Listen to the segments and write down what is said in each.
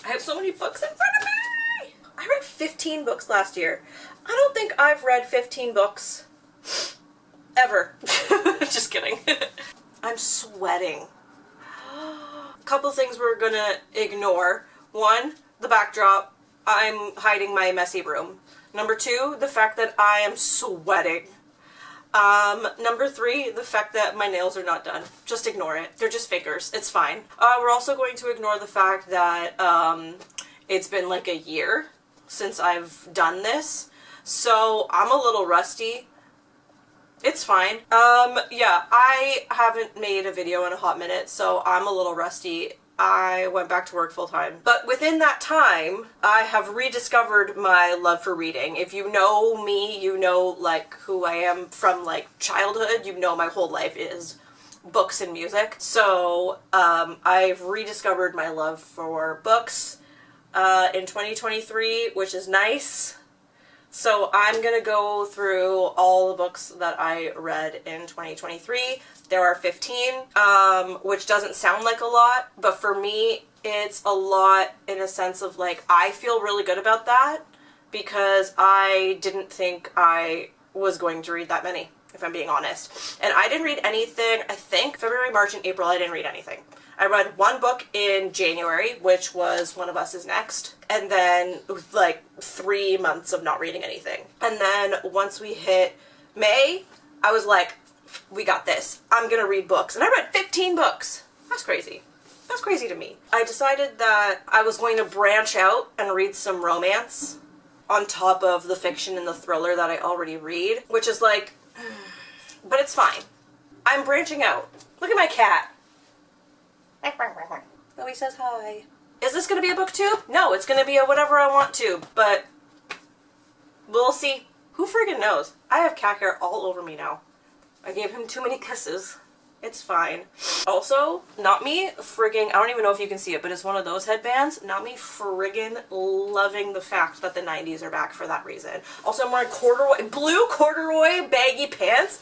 I have so many books in front of me! I read 15 books last year. I don't think I've read 15 books ever. Just kidding. I'm sweating. A couple things we're gonna ignore. One, the backdrop. I'm hiding my messy room. Number two, the fact that I am sweating. Number three, the fact that my nails are not done. Just ignore it. They're just fingers. It's fine. We're also going to ignore the fact that, it's been like a year since I've done this. So I'm a little rusty. It's fine. Yeah, I haven't made a video in a hot minute, so I'm a little rusty. I went back to work full time. But within that time, I have rediscovered my love for reading. If you know me, you know like who I am from like childhood. You know my whole life is books and music. So I've rediscovered my love for books in 2023, which is nice. So I'm gonna go through all the books that I read in 2023. There are 15, which doesn't sound like a lot, but for me, it's a lot in a sense of like, I feel really good about that because I didn't think I was going to read that many, if I'm being honest. And I didn't read anything, I think February, March, and April, I didn't read anything. I read one book in January, which was One of Us Is Next, and then like 3 months of not reading anything. And then once we hit May, I was like, we got this. I'm gonna read books. And I read 15 books. That's crazy. That's crazy to me. I decided that I was going to branch out and read some romance on top of the fiction and the thriller that I already read, which is like, but it's fine. I'm branching out. Look at my cat. Oh, he says hi. Is this going to be a booktube? No, it's going to be a whatever I want to, but we'll see. Who friggin' knows? I have cat hair all over me now. I gave him too many kisses. It's fine. Also, not me friggin', I don't even know if you can see it, but it's one of those headbands. Not me friggin' loving the fact that the 90s are back for that reason. Also, I'm wearing corduroy, blue corduroy baggy pants.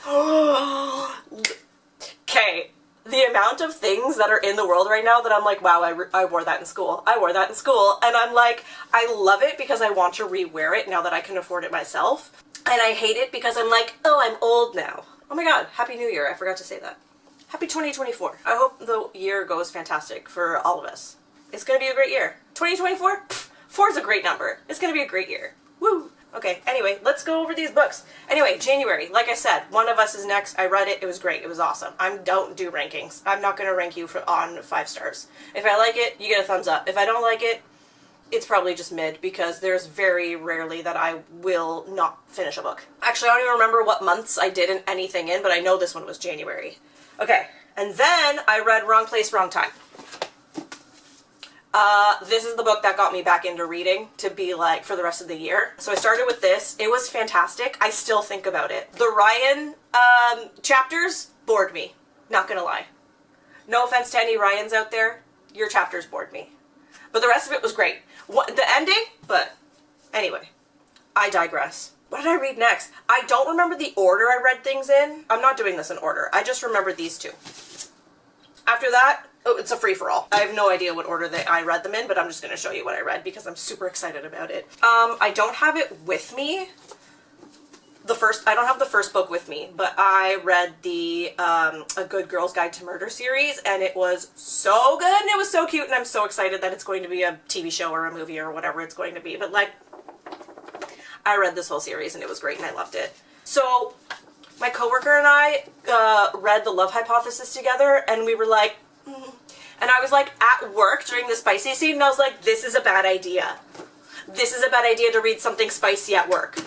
Okay. The amount of things that are in the world right now that I'm like, wow, I wore that in school. I wore that in school. And I'm like, I love it because I want to re-wear it now that I can afford it myself. And I hate it because I'm like, oh, I'm old now. Oh my god, Happy New Year. I forgot to say that. Happy 2024. I hope the year goes fantastic for all of us. It's gonna be a great year. 2024? 4 is a great number. It's gonna be a great year. Woo! Okay, anyway, let's go over these books. Anyway, January, like I said, One of Us Is Next. I read it. It was great. It was awesome. I don't do rankings. I'm not going to rank you on 5 stars. If I like it, you get a thumbs up. If I don't like it, it's probably just mid because there's very rarely that I will not finish a book. Actually, I don't even remember what months I did anything in, but I know this one was January. Okay, and then I read Wrong Place, Wrong Time. This is the book that got me back into reading to be like for the rest of the year. So I started with this. It was fantastic. I still think about it. The Ryan chapters bored me. Not gonna lie. No offense to any Ryans out there. Your chapters bored me. But the rest of it was great. The ending, but anyway, I digress. What did I read next? I don't remember the order I read things in. I'm not doing this in order. I just remember these two. After that, oh, it's a free-for-all. I have no idea what order I read them in, but I'm just going to show you what I read because I'm super excited about it. I don't have it with me. I don't have the first book with me, but I read the A Good Girl's Guide to Murder series, and it was so good, and it was so cute, and I'm so excited that it's going to be a TV show or a movie or whatever it's going to be. But, like, I read this whole series, and it was great, and I loved it. So, my coworker and I read The Love Hypothesis together, and we were like, and I was like at work during the spicy scene, and I was like, this is a bad idea. This is a bad idea to read something spicy at work.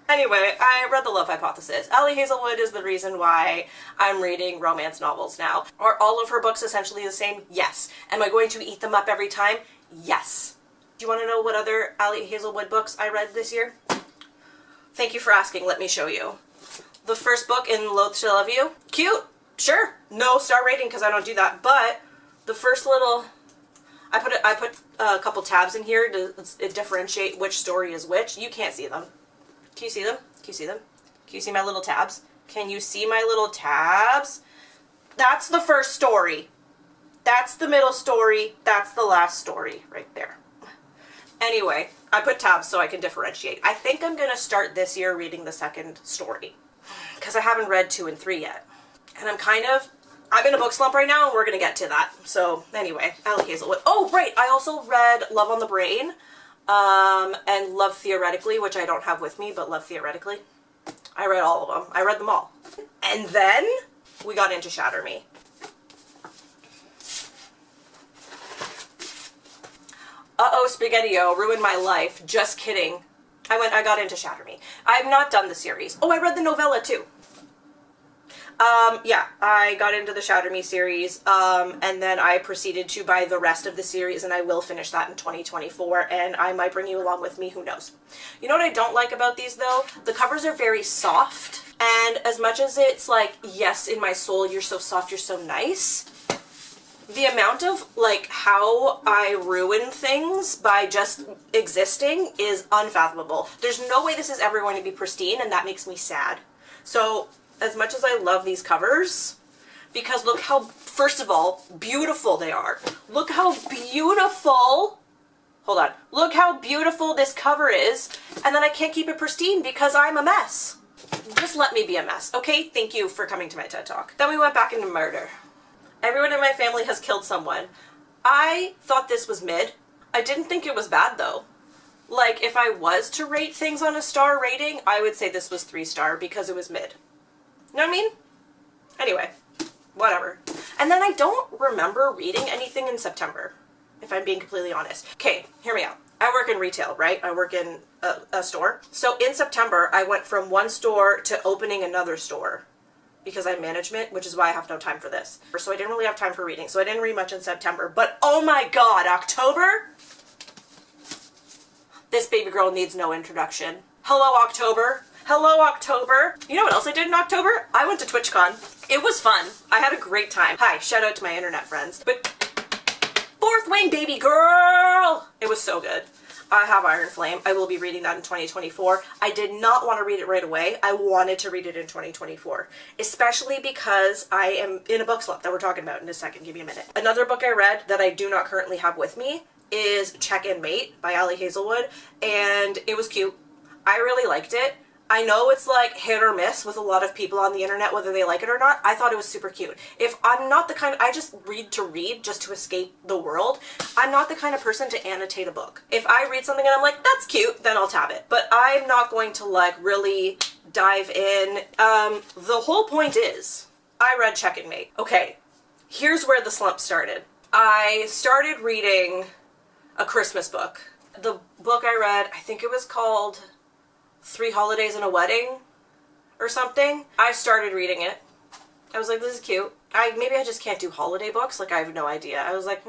Anyway, I read The Love Hypothesis. Ali Hazelwood is the reason why I'm reading romance novels now. Are all of her books essentially the same? Yes. Am I going to eat them up every time? Yes. Do you want to know what other Ali Hazelwood books I read this year? Thank you for asking. Let me show you. The first book in Loathe to Love You. Cute. Sure. No star rating because I don't do that. But the first little... I put a couple tabs in here to differentiate which story is which. You can't see them. Can you see them? Can you see them? Can you see my little tabs? Can you see my little tabs? That's the first story. That's the middle story. That's the last story right there. Anyway, I put tabs so I can differentiate. I think I'm going to start this year reading the second story because I haven't read 2 and 3 yet. And I'm in a book slump right now and we're going to get to that. So anyway, Ali Hazelwood. Oh, right. I also read Love on the Brain and Love Theoretically, which I don't have with me, but Love Theoretically. I read all of them. I read them all. And then we got into Shatter Me. Uh-oh, Spaghetti-O, ruined my life. Just kidding. I got into Shatter Me. I've not done the series. Oh, I read the novella too. Yeah, I got into the Shatter Me series, and then I proceeded to buy the rest of the series, and I will finish that in 2024, and I might bring you along with me, who knows. You know what I don't like about these, though? The covers are very soft, and as much as it's like, yes, in my soul, you're so soft, you're so nice, the amount of, like, how I ruin things by just existing is unfathomable. There's no way this is ever going to be pristine, and that makes me sad. So, as much as I love these covers, because look how, first of all, beautiful they are. Look how beautiful, hold on, look how beautiful this cover is, and then I can't keep it pristine because I'm a mess. Just let me be a mess, okay? Thank you for coming to my TED Talk. Then we went back into murder. Everyone in my family has killed someone. I thought this was mid. I didn't think it was bad, though. Like, if I was to rate things on a star rating, I would say this was 3-star because it was mid. You know what I mean? Anyway, whatever. And then I don't remember reading anything in September, if I'm being completely honest. Okay, hear me out. I work in retail, right? I work in a store. So in September, I went from one store to opening another store because I'm management, which is why I have no time for this. So I didn't really have time for reading, so I didn't read much in September. But oh my god, October? This baby girl needs no introduction. Hello, October. Hello, October. You know what else I did in October? I went to TwitchCon. It was fun. I had a great time. Hi, shout out to my internet friends. But Fourth Wing, baby girl! It was so good. I have Iron Flame. I will be reading that in 2024. I did not want to read it right away. I wanted to read it in 2024. Especially because I am in a book slump that we're talking about in a second. Give me a minute. Another book I read that I do not currently have with me is Check and Mate by Ali Hazelwood. And it was cute. I really liked it. I know it's like hit or miss with a lot of people on the internet, whether they like it or not. I thought it was super cute. If I'm not the kind, I just read just to escape the world. I'm not the kind of person to annotate a book. If I read something and I'm like, that's cute, then I'll tab it. But I'm not going to like really dive in. The whole point is, I read Check and Mate. Okay, here's where the slump started. I started reading a Christmas book. The book I read, I think it was called 3 Holidays and a Wedding or something. I started reading it. I was like, this is cute. Maybe I just can't do holiday books. Like, I have no idea. I was like,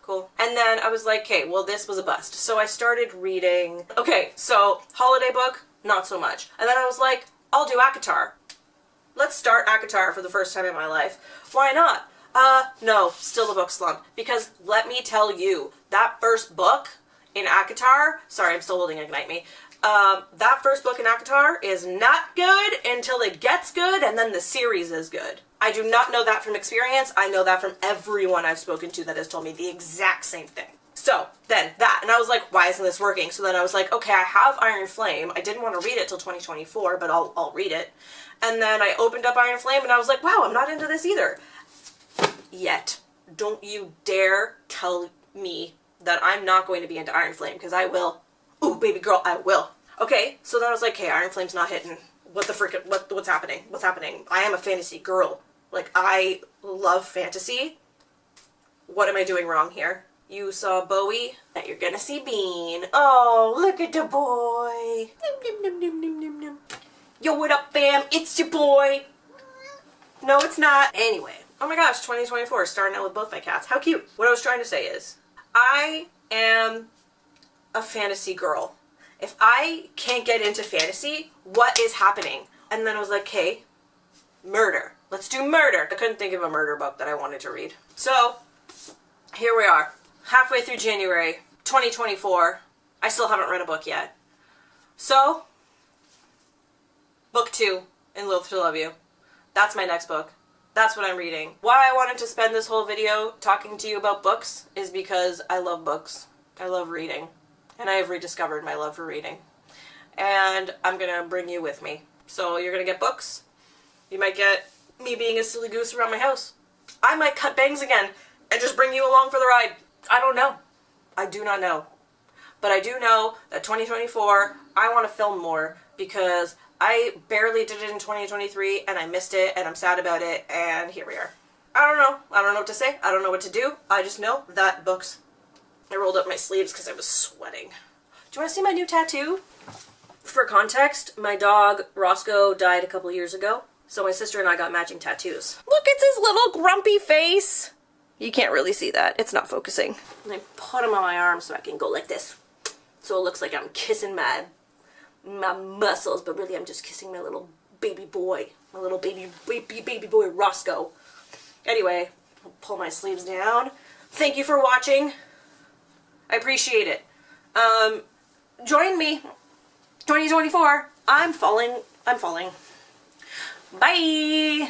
cool. And then I was like, okay, well, this was a bust. So I started reading. Okay, so holiday book, not so much. And then I was like, I'll do ACOTAR. Let's start ACOTAR for the first time in my life. Why not? No, still a book slump. Because let me tell you, that first book in ACOTAR, sorry, I'm still holding Ignite Me. That first book in ACOTAR is not good until it gets good, and then the series is good. I do not know that from experience. I know that from everyone I've spoken to that has told me the exact same thing. So, then that, and I was like, why isn't this working? So then I was like, okay, I have Iron Flame. I didn't want to read it till 2024, but I'll read it. And then I opened up Iron Flame, and I was like, wow, I'm not into this either. Yet. Don't you dare tell me that I'm not going to be into Iron Flame, because I will. Ooh, baby girl, I will. Okay, so then I was like, hey, Iron Flame's not hitting. What the frick, what's happening? What's happening? I am a fantasy girl. Like, I love fantasy. What am I doing wrong here? You saw Bowie, that you're gonna see Bean. Oh, look at the boy. Yo, what up, fam? It's your boy. No, it's not. Anyway, oh my gosh, 2024, starting out with both my cats. How cute. What I was trying to say is, I am a fantasy girl. If I can't get into fantasy, what is happening? And then I was like, okay, murder. Let's do murder. I couldn't think of a murder book that I wanted to read. So, here we are. Halfway through January 2024. I still haven't read a book yet. So, book 2 in Loathe to Love You. That's my next book. That's what I'm reading. Why I wanted to spend this whole video talking to you about books is because I love books. I love reading. And I have rediscovered my love for reading. And I'm gonna bring you with me. So you're gonna get books. You might get me being a silly goose around my house. I might cut bangs again and just bring you along for the ride. I don't know. I do not know. But I do know that 2024, I want to film more because I barely did it in 2023 and I missed it and I'm sad about it and here we are. I don't know. I don't know what to say. I don't know what to do. I just know that books. I rolled up my sleeves because I was sweating. Do you want to see my new tattoo? For context, my dog Roscoe died a couple years ago. So my sister and I got matching tattoos. Look, it's his little grumpy face. You can't really see that. It's not focusing. And I put him on my arm so I can go like this. So it looks like I'm kissing my muscles, but really I'm just kissing my little baby boy. My little baby boy Roscoe. Anyway, I'll pull my sleeves down. Thank you for watching. I appreciate it. Join me. 2024. I'm falling. Bye!